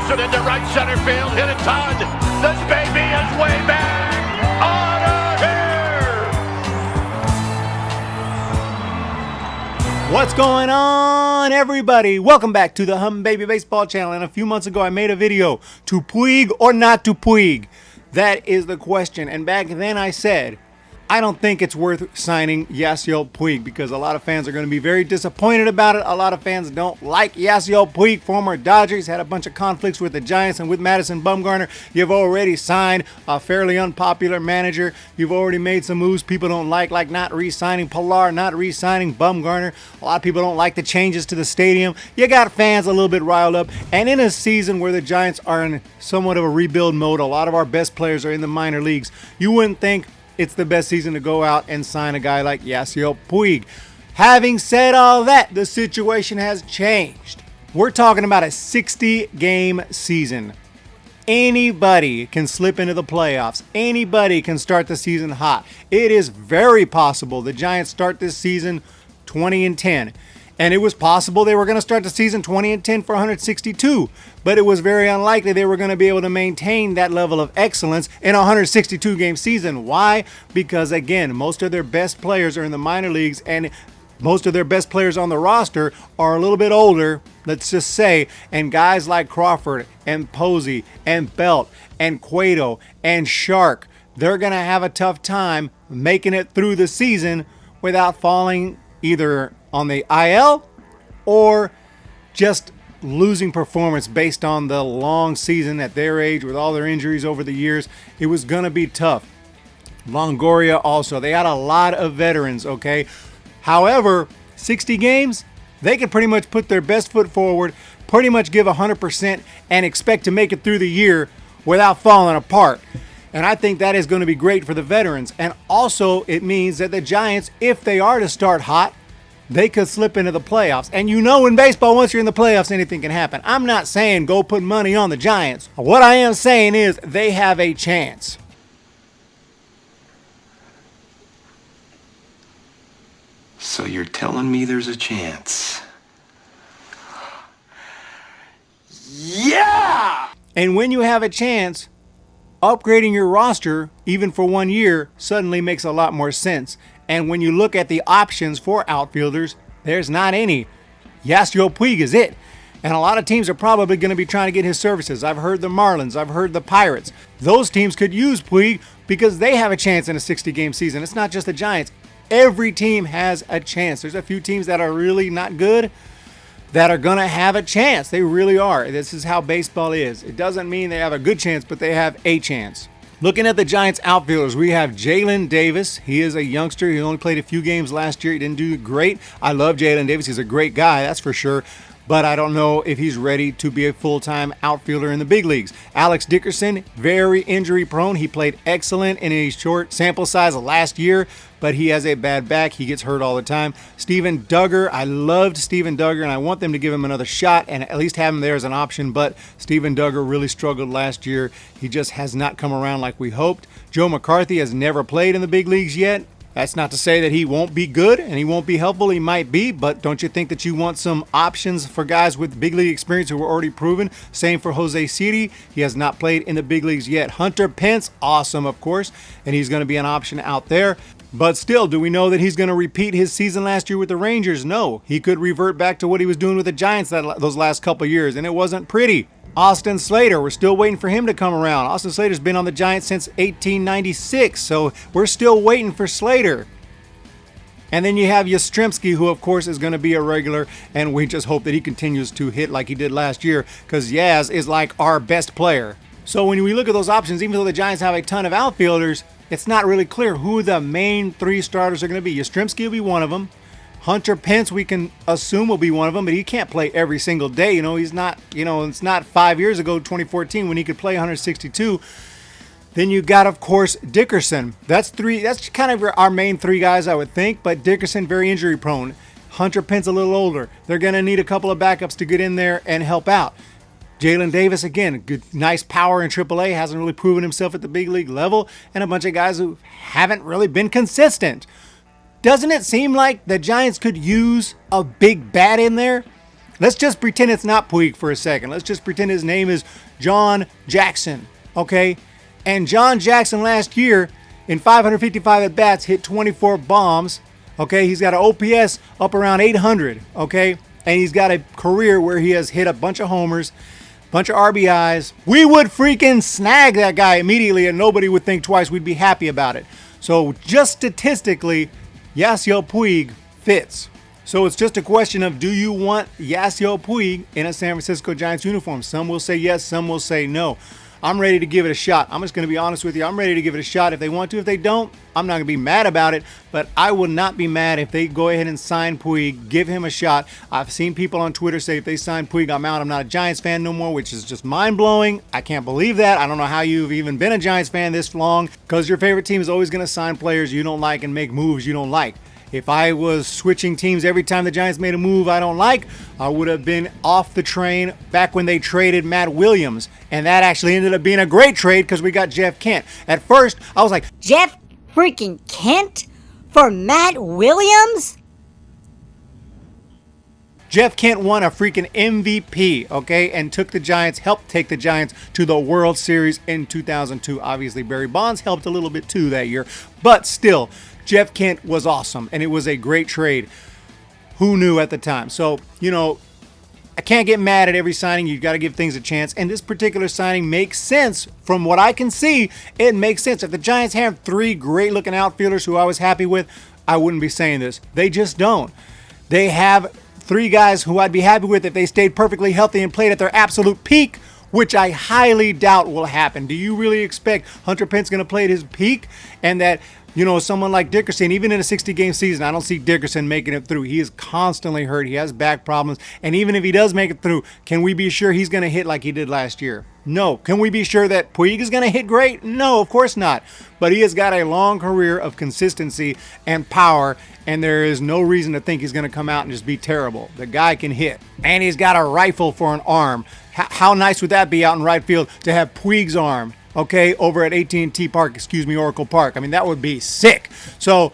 Wilson into right center field, hit it Todd. This baby is way back. Out of here. What's going on, everybody? Welcome back to the Humm Baby Baseball channel. And a few months ago, I made a video, to Puig or not to Puig? That is the question. And back then I said, I don't think it's worth signing Yasiel Puig because a lot of fans are going to be very disappointed about it. A lot of fans don't like Yasiel Puig, former Dodger. He's had a bunch of conflicts with the Giants and with Madison Bumgarner. You've already signed a fairly unpopular manager. You've already made some moves people don't like not re-signing Pilar, not re-signing Bumgarner. A lot of people don't like the changes to the stadium. You got fans a little bit riled up. And in a season where the Giants are in somewhat of a rebuild mode, a lot of our best players are in the minor leagues, you wouldn't think it's the best season to go out and sign a guy like Yasiel Puig. Having said all that, the situation has changed. We're talking about a 60-game season. Anybody can slip into the playoffs. Anybody can start the season hot. It is very possible the Giants start this season 20-10. And it was possible they were going to start the season 20-10 for 162, but it was very unlikely they were going to be able to maintain that level of excellence in a 162-game season. Why? Because, again, most of their best players are in the minor leagues, and most of their best players on the roster are a little bit older, let's just say, and guys like Crawford and Posey and Belt and Cueto and Shark, they're going to have a tough time making it through the season without falling either on the IL or just losing performance based on the long season at their age with all their injuries over the years. It was going to be tough. Longoria also. They had a lot of veterans, okay? However, 60 games, they could pretty much put their best foot forward, pretty much give 100% and expect to make it through the year without falling apart. And I think that is going to be great for the veterans. And also it means that the Giants, if they are to start hot, they could slip into the playoffs. And you know in baseball, once you're in the playoffs, anything can happen. I'm not saying go put money on the Giants. What I am saying is they have a chance. So you're telling me there's a chance? Yeah! And when you have a chance, upgrading your roster, even for 1 year, suddenly makes a lot more sense. And when you look at the options for outfielders, there's not any. Yasiel Puig is it. And a lot of teams are probably going to be trying to get his services. I've heard the Marlins. I've heard the Pirates. Those teams could use Puig because they have a chance in a 60-game season. It's not just the Giants. Every team has a chance. There's a few teams that are really not good that are going to have a chance. They really are. This is how baseball is. It doesn't mean they have a good chance, but they have a chance. Looking at the Giants outfielders, we have Jalen Davis. He is a youngster. He only played a few games last year. He didn't do great. I love Jalen Davis. He's a great guy, that's for sure. But I don't know if he's ready to be a full-time outfielder in the big leagues. Alex Dickerson, very injury-prone. He played excellent in a short sample size last year, but he has a bad back. He gets hurt all the time. Steven Duggar, I loved Steven Duggar, and I want them to give him another shot and at least have him there as an option, but Steven Duggar really struggled last year. He just has not come around like we hoped. Joe McCarthy has never played in the big leagues yet. That's not to say that he won't be good and he won't be helpful. He might be, but don't you think that you want some options for guys with big league experience who are already proven? Same for Jose Siri. He has not played in the big leagues yet. Hunter Pence, awesome, of course, and he's going to be an option out there. But still, do we know that he's going to repeat his season last year with the Rangers? No. He could revert back to what he was doing with the Giants those last couple years, and it wasn't pretty. Austin Slater, we're still waiting for him to come around. Austin Slater's been on the Giants since 1896, so we're still waiting for Slater. And then you have Yastrzemski, who of course is going to be a regular, and we just hope that he continues to hit like he did last year, because Yaz is like our best player. So when we look at those options, even though the Giants have a ton of outfielders, it's not really clear who the main three starters are going to be. Yastrzemski will be one of them. Hunter Pence, we can assume, will be one of them, but he can't play every single day. He's not, it's not 5 years ago, 2014, when he could play 162. Then you got, of course, Dickerson. That's kind of our main three guys, I would think, but Dickerson, very injury prone. Hunter Pence, a little older. They're going to need a couple of backups to get in there and help out. Jalen Davis, again, good, nice power in AAA, hasn't really proven himself at the big league level, and a bunch of guys who haven't really been consistent. Doesn't it seem like the Giants could use a big bat in there? Let's just pretend it's not Puig for a second. Let's just pretend his name is John Jackson, okay? And John Jackson last year, in 555 at-bats, hit 24 bombs, okay? He's got an OPS up around 800, okay? And he's got a career where he has hit a bunch of homers, bunch of RBIs. We would freaking snag that guy immediately and nobody would think twice. We'd be happy about it. So just statistically, Yasiel Puig fits. So it's just a question of, do you want Yasiel Puig in a San Francisco Giants uniform? Some will say yes, some will say no. I'm ready to give it a shot. I'm just going to be honest with you. I'm ready to give it a shot if they want to. If they don't, I'm not going to be mad about it. But I would not be mad if they go ahead and sign Puig, give him a shot. I've seen people on Twitter say if they sign Puig, I'm out. I'm not a Giants fan no more, which is just mind-blowing. I can't believe that. I don't know how you've even been a Giants fan this long, because your favorite team is always going to sign players you don't like and make moves you don't like. If I was switching teams every time the Giants made a move I don't like, I would have been off the train back when they traded Matt Williams. And that actually ended up being a great trade because we got Jeff Kent. At first, I was like, Jeff freaking Kent for Matt Williams? Jeff Kent won a freaking MVP, okay, and took the Giants, helped take the Giants to the World Series in 2002. Obviously, Barry Bonds helped a little bit too that year, but still, Jeff Kent was awesome, and it was a great trade. Who knew at the time? So, you know, I can't get mad at every signing. You've got to give things a chance, and this particular signing makes sense. From what I can see, it makes sense. If the Giants have three great-looking outfielders who I was happy with, I wouldn't be saying this. They just don't. They have three guys who I'd be happy with if they stayed perfectly healthy and played at their absolute peak, which I highly doubt will happen. Do you really expect Hunter Pence going to play at his peak? And that, you know, someone like Dickerson, even in a 60-game season, I don't see Dickerson making it through. He is constantly hurt. He has back problems. And even if he does make it through, can we be sure he's going to hit like he did last year? No. Can we be sure that Puig is going to hit great? No, of course not. But he has got a long career of consistency and power, and there is no reason to think he's going to come out and just be terrible. The guy can hit, and he's got a rifle for an arm. How nice would that be out in right field to have Puig's arm, okay, over at AT&T Park, Oracle Park? I mean, that would be sick. So,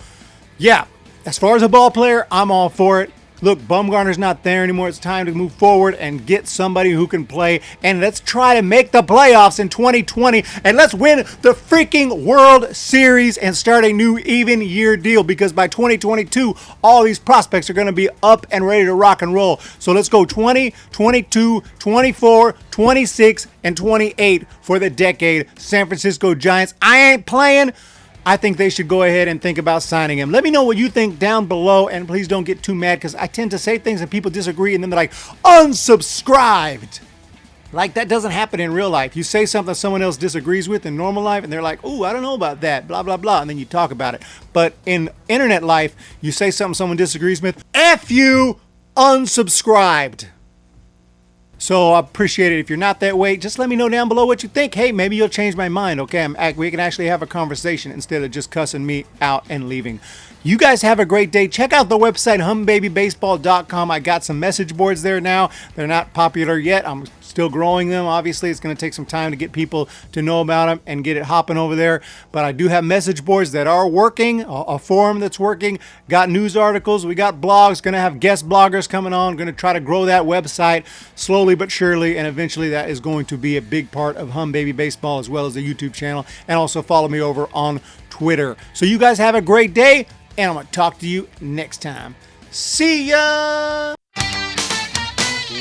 yeah, as far as a ball player, I'm all for it. Look, Bumgarner's not there anymore. It's time to move forward and get somebody who can play. And let's try to make the playoffs in 2020. And let's win the freaking World Series and start a new even year deal. Because by 2022, all these prospects are going to be up and ready to rock and roll. So let's go 20, 22, 24, 26, and 28 for the decade. San Francisco Giants. I ain't playing. I think they should go ahead and think about signing him. Let me know what you think down below, and please don't get too mad because I tend to say things and people disagree, and then they're like, unsubscribed. Like, that doesn't happen in real life. You say something someone else disagrees with in normal life, and they're like, ooh, I don't know about that, blah, blah, blah, and then you talk about it. But in internet life, you say something someone disagrees with, F you, unsubscribed. So I appreciate it. If you're not that way, just let me know down below what you think. Hey, maybe you'll change my mind, okay? We can actually have a conversation instead of just cussing me out and leaving. You guys have a great day. Check out the website, hummbabybaseball.com. I got some message boards there now. They're not popular yet. I'm still growing them. Obviously, it's going to take some time to get people to know about them and get it hopping over there. But I do have message boards that are working, a forum that's working. Got news articles. We got blogs. Going to have guest bloggers coming on. Going to try to grow that website slowly but surely. And eventually, that is going to be a big part of Humm Baby Baseball, as well as the YouTube channel. And also follow me over on Twitter. So you guys have a great day. And I'm going to talk to you next time. See ya!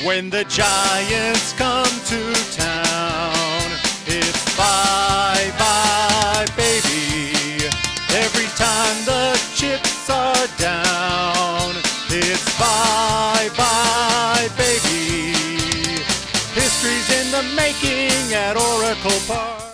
When the Giants come to town, it's bye-bye, baby. Every time the chips are down, it's bye-bye, baby. History's in the making at Oracle Park.